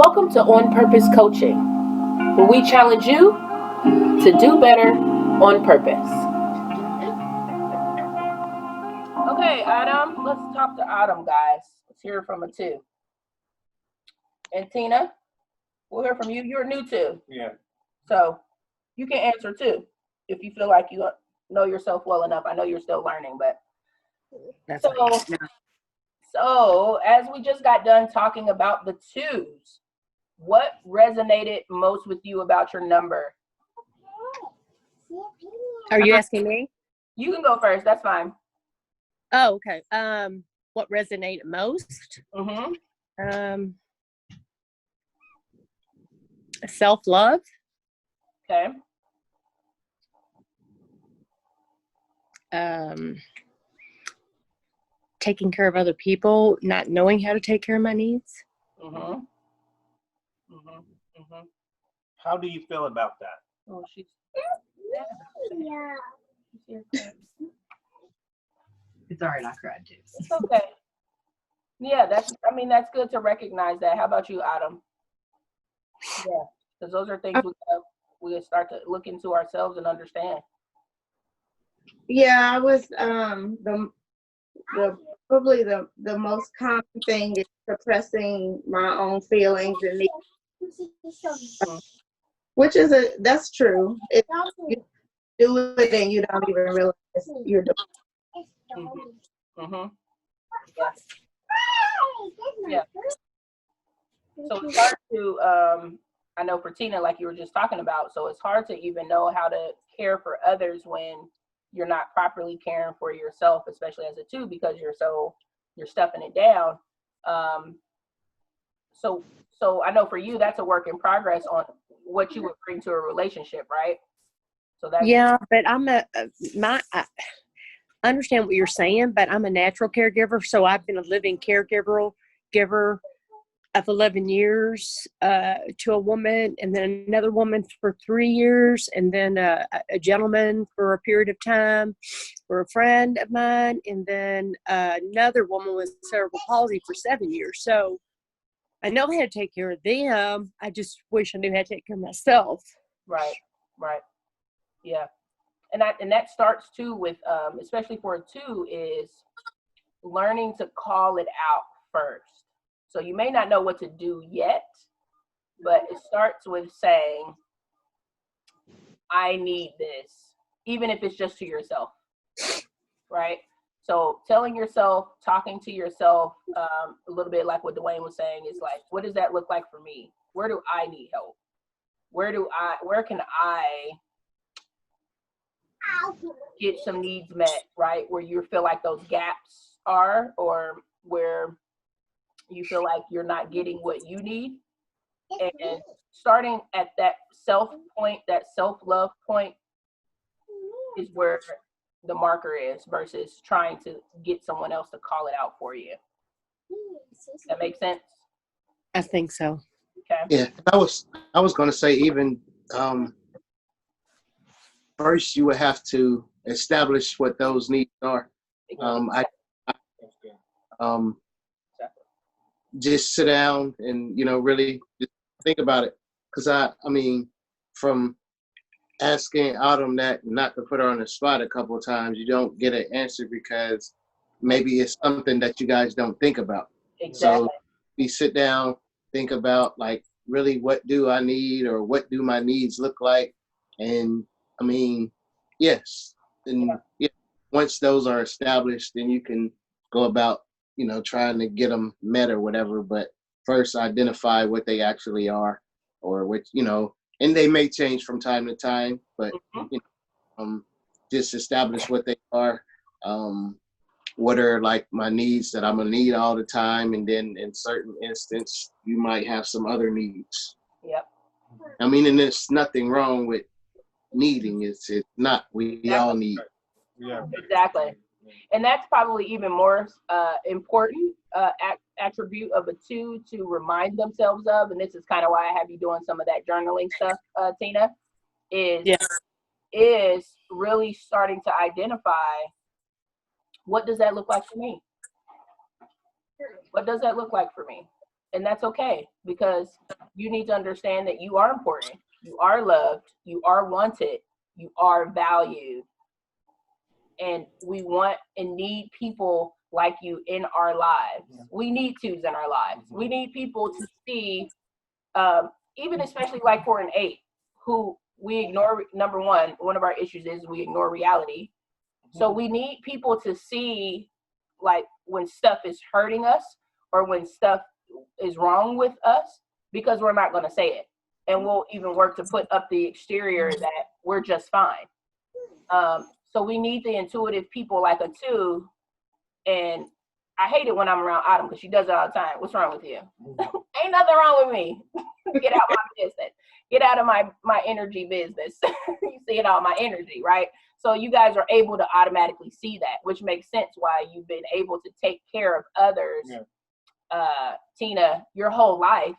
Welcome to On Purpose Coaching, where we challenge you to do better on purpose. Okay, Adam, let's talk to Adam, guys. Let's hear from a two. And Tina, we'll hear from you. You're new too. Yeah. So you can answer too if you feel like you know yourself well enough. I know you're still learning, but That's so as we just got done talking about the twos, what resonated most with you about your number? Are you asking me? You can go first. That's fine. Oh, okay. What resonated most? Mm-hmm. Self-love. Okay. Taking care of other people, not knowing how to take care of my needs. Mm-hmm. Mm-hmm. Mm-hmm. How do you feel about that? Oh, she's It's all right, I cried too. It's okay. Yeah, that's good to recognize that. How about you, Adam? Yeah, because those are things we start to look into ourselves and understand. Yeah, I was probably the most common thing is suppressing my own feelings and needs, which is that's true. You do it and you don't even realize you're doing it. Mm-hmm. Mm-hmm. Yeah. So it's hard to I know for Tina, like you were just talking about, so it's hard to even know how to care for others when you're not properly caring for yourself, especially as a two, because you're stuffing it down. So I know for you, that's a work in progress on what you would bring to a relationship, right? So that's but I understand what you're saying, but I'm a natural caregiver, so I've been a living giver of 11 years to a woman, and then another woman for 3 years, and then a gentleman for a period of time for a friend of mine, and then another woman with cerebral palsy for 7 years. So I know how to take care of them. I just wish I knew how to take care of myself. Right. Yeah. And that starts too with, especially for a two, is learning to call it out first. So you may not know what to do yet, but it starts with saying, I need this, even if it's just to yourself, right? So telling yourself, talking to yourself, a little bit like what Dwayne was saying, is like, what does that look like for me? Where do I need help? Where can I get some needs met, right? Where you feel like those gaps are, or where you feel like you're not getting what you need. And starting at that self-love point is where the marker is, versus trying to get someone else to call it out for you. That makes sense? I think so. Okay. Yeah, I was going to say, even first you would have to establish what those needs are. Just sit down and really just think about it, because I mean, from asking Autumn that, not to put her on the spot a couple of times, you don't get an answer because maybe it's something that you guys don't think about. Exactly. So we sit down, think about, like, really, what do I need, or what do my needs look like? And I mean, yes. And once those are established, then you can go about, trying to get them met or whatever. But first, identify what they actually are, or which, and they may change from time to time, but just establish what they are. What are, like, my needs that I'm gonna need all the time, and then in certain instance, you might have some other needs. Yep. I mean, and there's nothing wrong with needing. It's not. We all need. Yeah. Exactly. And that's probably even more important attribute of a two to remind themselves of. And this is kind of why I have you doing some of that journaling stuff, Tina, is really starting to identify, what does that look like for me? What does that look like for me? And that's okay, because you need to understand that you are important, you are loved, you are wanted, you are valued. And we want and need people like you in our lives. We need twos in our lives. We need people to see, even especially like for an 8, who we ignore. Number one of our issues is we ignore reality. So we need people to see, like, when stuff is hurting us or when stuff is wrong with us, because we're not going to say it. And we'll even work to put up the exterior that we're just fine. So we need the intuitive people like a 2. And I hate it when I'm around Autumn because she does it all the time. What's wrong with you? Ain't nothing wrong with me. Get out my business. Get out of my energy business. You see it all, my energy, right? So you guys are able to automatically see that, which makes sense why you've been able to take care of others, Tina, your whole life,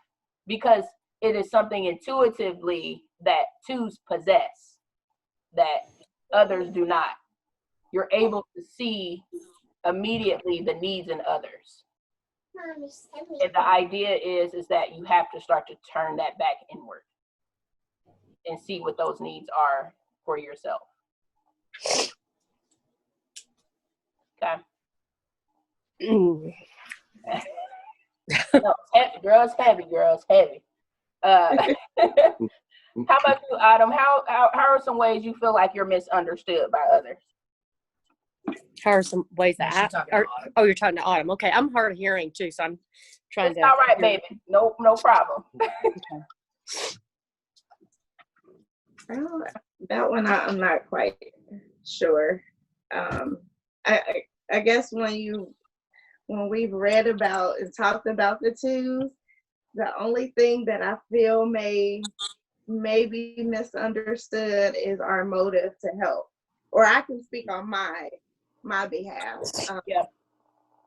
because it is something intuitively that 2s possess that others do not. You're able to see immediately the needs in others. And the idea is that you have to start to turn that back inward and see what those needs are for yourself. Okay. No, girls, heavy. How about you, Autumn? How are some ways you feel like you're misunderstood by others? How are some ways that you're talking to Autumn. Okay, I'm hard of hearing too, so I'm trying It's to. all right, baby. No problem. That one I'm not quite sure. I guess when we've read about and talked about the 2s, the only thing that I feel may be misunderstood is our motive to help. Or I can speak on my behalf.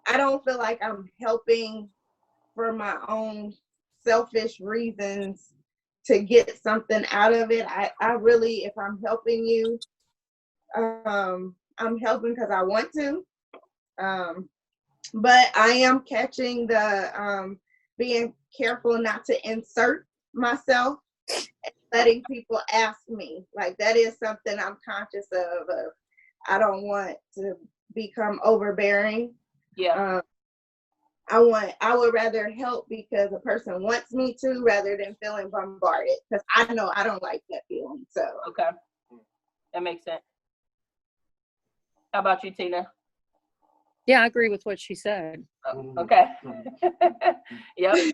I don't feel like I'm helping for my own selfish reasons to get something out of it. I really, if I'm helping you, I'm helping because I want to. But I am catching the being careful not to insert myself and letting people ask me. Like, that is something I'm conscious of. I don't want to become overbearing. Yeah. I would rather help because a person wants me to, rather than feeling bombarded, because I know I don't like that feeling. So okay, that makes sense. How about you, Tina? Yeah, I agree with what she said. Okay. Yep.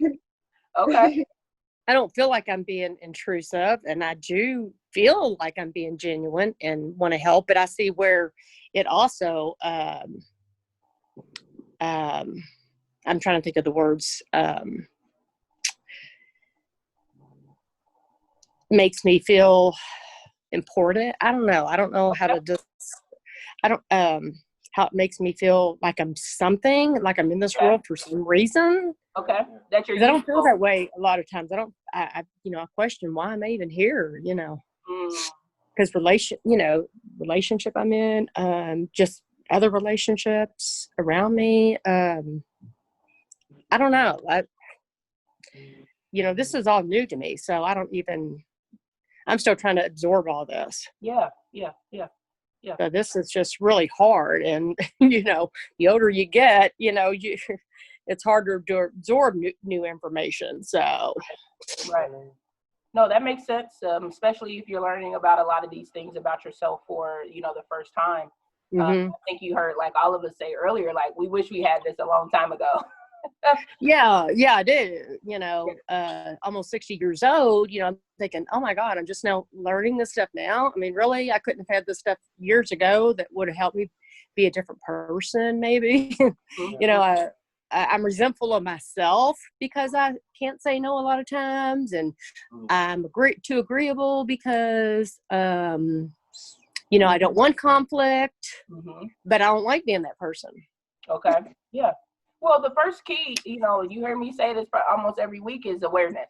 Okay. I don't feel like I'm being intrusive, and I do feel like I'm being genuine and want to help, but I see where it also I'm trying to think of the words, makes me feel important. I don't know how to just, how it makes me feel like I'm something, like I'm in this world for some reason. Okay. That you're I don't feel that way a lot of times. I question why am I even here, because relationship I'm in, just other relationships around me. I don't know. This is all new to me, so I'm still trying to absorb all this. Yeah. So this is just really hard. And, the older you get, it's harder to absorb new information. So. Right. No, that makes sense. Especially if you're learning about a lot of these things about yourself for, the first time. I think you heard, like, all of us say earlier, like, we wish we had this a long time ago. Yeah, I did. Almost 60 years old, I'm thinking, oh my God, I'm just now learning this stuff now. I mean, really, I couldn't have had this stuff years ago that would have helped me be a different person, maybe. I'm resentful of myself because I can't say no a lot of times, and I'm too agreeable because I don't want conflict, but I don't like being that person. Okay. Yeah. Well, the first key, you hear me say this almost every week, is awareness.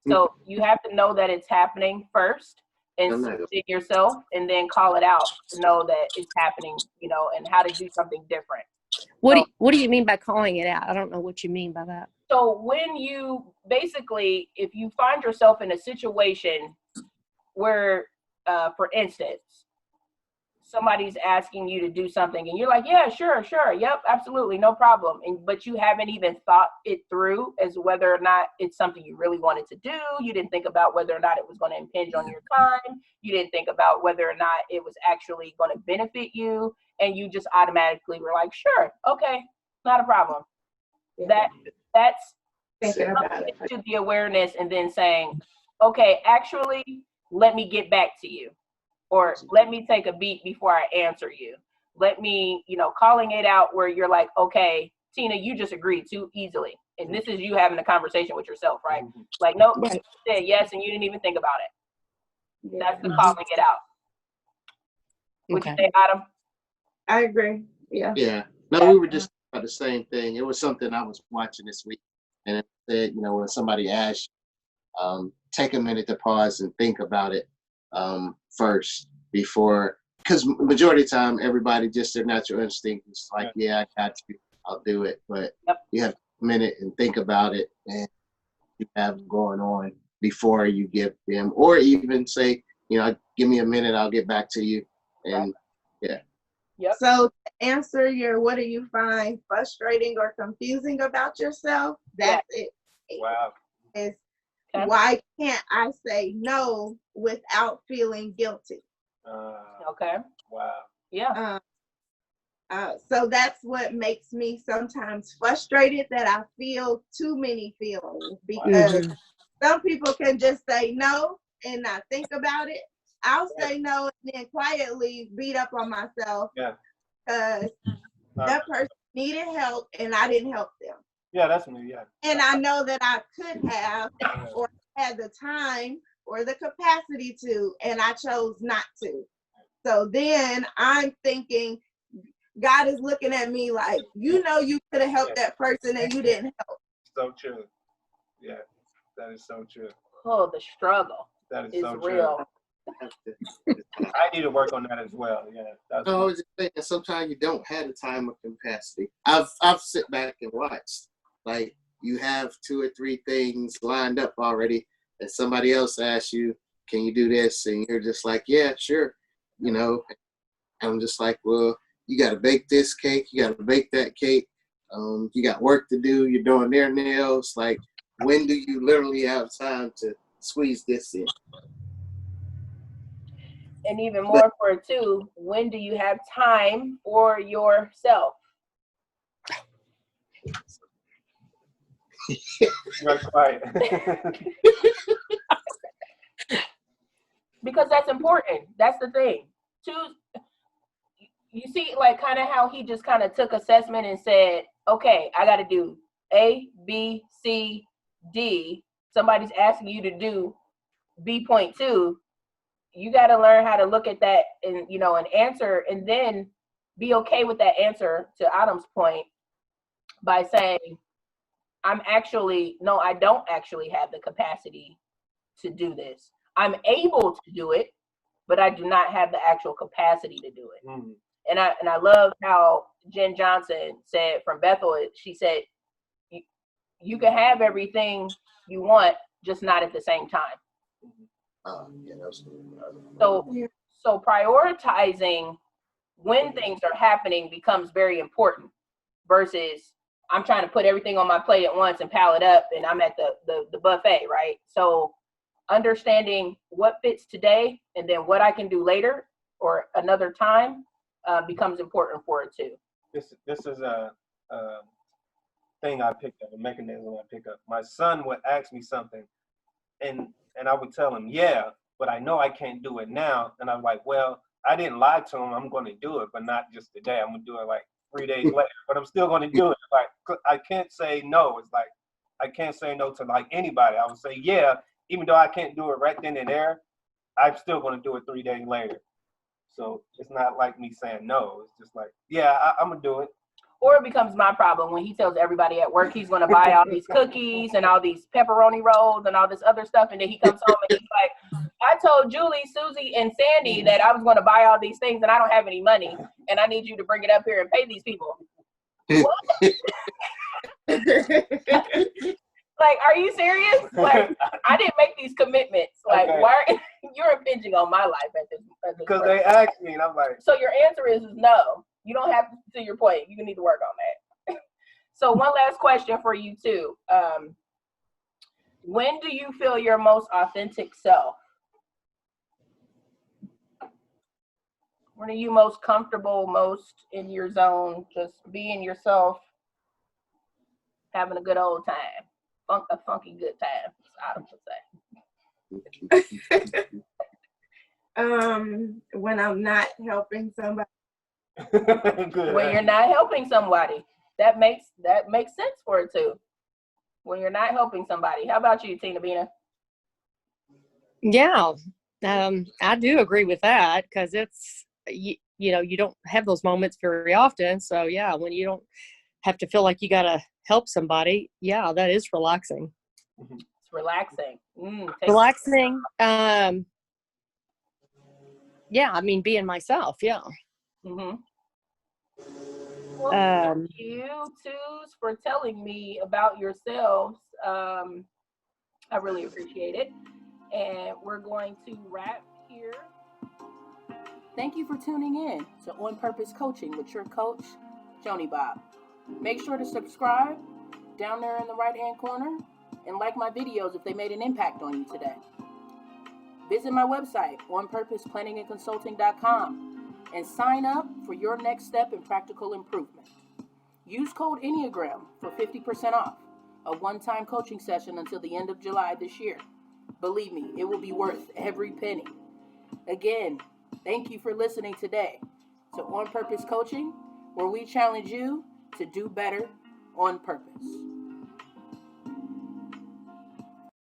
So you have to know that it's happening first and see yourself, and then call it out to know that it's happening, and how to do something different. What do you mean by calling it out? I don't know what you mean by that. So when you basically, if you find yourself in a situation where, for instance, somebody's asking you to do something and you're like, yeah, sure, yep, absolutely, no problem. But you haven't even thought it through as whether or not it's something you really wanted to do. You didn't think about whether or not it was going to impinge on your time. You didn't think about whether or not it was actually going to benefit you. And you just automatically were like, sure, okay, not a problem. That's Thinking about it. to the awareness and then saying, okay, actually, let me get back to you. Or let me take a beat before I answer you. Let me, calling it out where you're like, okay, Tina, you just agreed too easily. And this is you having a conversation with yourself, right? Like, nope, Right. you said yes and you didn't even think about it. Yeah. That's the calling it out. Would you say, Adam? I agree. Yeah. Yeah. No, we were just about the same thing. It was something I was watching this week, and it said, when somebody asks, take a minute to pause and think about it first before, because majority of the time everybody just their natural instinct is like, yeah, I got you, I'll do it. But you have a minute and think about it and you have going on before you give them, or even say, give me a minute, I'll get back to you. And yeah. Yep. So to answer your, what do you find frustrating or confusing about yourself? That's it. Wow. Is why can't I say no without feeling guilty? Okay. Wow. Yeah. So that's what makes me sometimes frustrated, that I feel too many feelings, because some people can just say no and not think about it. I'll say no and then quietly beat up on myself because that person needed help and I didn't help them. Yeah, that's me. Yeah. And I know that I could have or had the time or the capacity to, and I chose not to. So then I'm thinking, God is looking at me like, you could have helped that person and you didn't help. So true. Yeah, that is so true. Oh, the struggle That is is so real. true. I need to work on that as well. Yeah. That's I was just thinking, sometimes you don't have the time or capacity. I've sit back and watched, like, you have 2 or 3 things lined up already, and somebody else asks you, can you do this? And you're just like, yeah, sure. I'm just like, well, you got to bake this cake. You got to bake that cake. You got work to do. You're doing their nails. Like, when do you literally have time to squeeze this in? And even more for it too, when do you have time for yourself? You're quiet. Because that's important. That's the thing. You see, like, kind of how he just kind of took assessment and said, okay, I got to do A, B, C, D. Somebody's asking you to do B.2. You got to learn how to look at that and, and answer, and then be okay with that answer, to Adam's point, by saying, I don't actually have the capacity to do this. I'm able to do it, but I do not have the actual capacity to do it. Mm-hmm. And I love how Jen Johnson said from Bethel, she said, you can have everything you want, just not at the same time. So prioritizing when things are happening becomes very important, versus I'm trying to put everything on my plate at once and pile it up and I'm at the buffet, right? So understanding what fits today and then what I can do later or another time becomes important for it too. This is a thing I picked up, a mechanism I picked up. My son would ask me something and I would tell him, yeah, but I know I can't do it now. And I'm like, well, I didn't lie to him. I'm going to do it, but not just today. I'm going to do it like 3 days later, but I'm still going to do it. Like, I can't say no. It's like, I can't say no to like anybody. I would say, yeah, even though I can't do it right then and there, I'm still going to do it 3 days later. So it's not like me saying no. It's just like, yeah, I'm going to do it. Or it becomes my problem when he tells everybody at work he's going to buy all these cookies and all these pepperoni rolls and all this other stuff. And then he comes home and he's like, I told Julie, Susie, and Sandy that I was going to buy all these things and I don't have any money. And I need you to bring it up here and pay these people. Like, are you serious? Like, I didn't make these commitments. Like, Okay. why are you're impinging on my life at this Because point. they asked me, and I'm like, So your answer is no. You don't have to your point. You need to work on that. So one last question for you too. When do you feel your most authentic self? When are you most comfortable, most in your zone, just being yourself, having a good old time, a funky good time, I would say. When I'm not helping somebody. good. When you're not helping somebody, that makes sense for it too. When you're not helping somebody. How about you, Tina Bina? Yeah, I do agree with that because it's, you know, you don't have those moments very often. So yeah, when you don't have to feel like you got to help somebody, yeah, that is relaxing. It's relaxing. Relaxing. Yeah, I mean, being myself. Yeah. Mm-hmm. Well, thank Um, you twos for telling me about yourselves. I really appreciate it. And we're going to wrap here. Thank you for tuning in to On Purpose Coaching with your coach, Joanie Bob. Make sure to subscribe down there in the right-hand corner and like my videos if they made an impact on you today. Visit my website, onpurposeplanningandconsulting.com, and sign up for your next step in practical improvement. Use code Enneagram for 50% off a one-time coaching session until the end of July this year. Believe me, it will be worth every penny. Again, thank you for listening today to On Purpose Coaching, where we challenge you to do better on purpose.